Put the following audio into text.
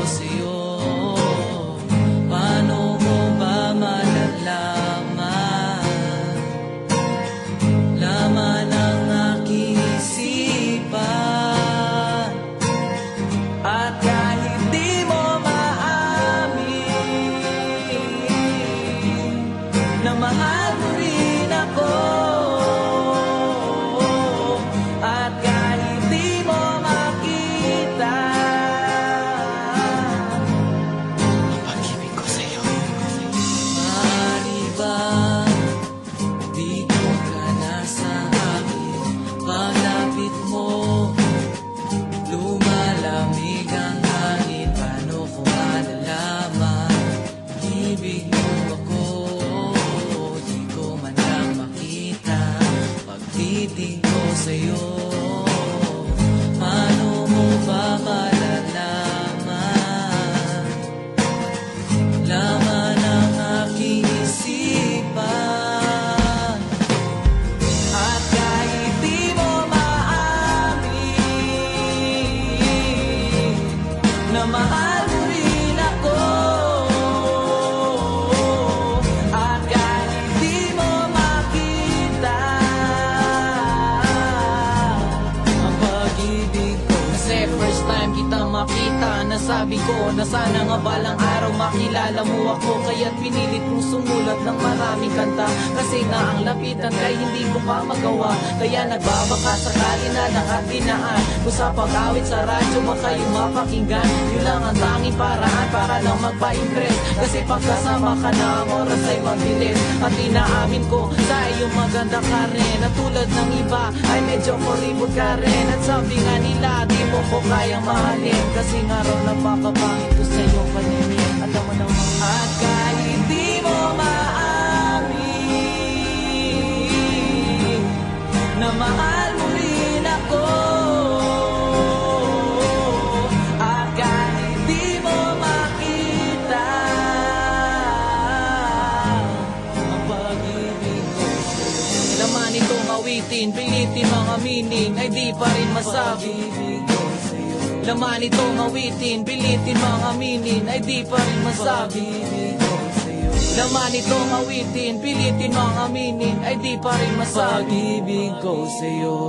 sa'yo. Paano mo ba malalaman laman ng aking isipan? At kahit di mo maamin na mahal mo rin ako, at kahit di mo makita ang pag-ibig ko sa'yo. Maaari ba di ko ka na sa akin? Paglapit mo lumalamig ang hangin. Paano ko malalaman ibig mo ako? Di ko man lang makita pagtitig ko sa'yo. Paano mo ba malalaman laman ng aking isipan? At kahit di mo maamin na mahal mo rin ako, at kahit di mo makita ang pag-ibig ko. Kasi first time kita makita, nasabi ko na sana nga balang araw makilala mo ako. Kaya't pinilit kong sumulat ng maraming kanta, kasi nga ang lapitan kay hindi ko pa magawa. Kaya nagbabaka sakali na lahat dinaan ko sa pag-awit sa radyo, baka yung mapakinggan. Yun lang ang tanging paraan para lang magpa-impress, kasi pagkasama ka na ang oras ay mabilis. At inaamin ko sa iyong maganda ka rin, at tulad ng iba ay medyo kuribot ka rin. At sabi nga nila di mo ko kayang mahalin, kasi nga raw napakapangit ko sa iyong paningin. Alam mo naman. At kahit di mo maamin na mahal mo rin ako, at kahit di mo makita ang pag-ibig ko sa'yo. Laman itong awitin, pilitin mga meaning ay di pa rin masabi. Laman itong awitin, pilitin mga meaning ay di pa rin masabi. Laman itong awitin, pilitin mga meaning ay di pa rin masabi. Pag-ibig ko sa'yo.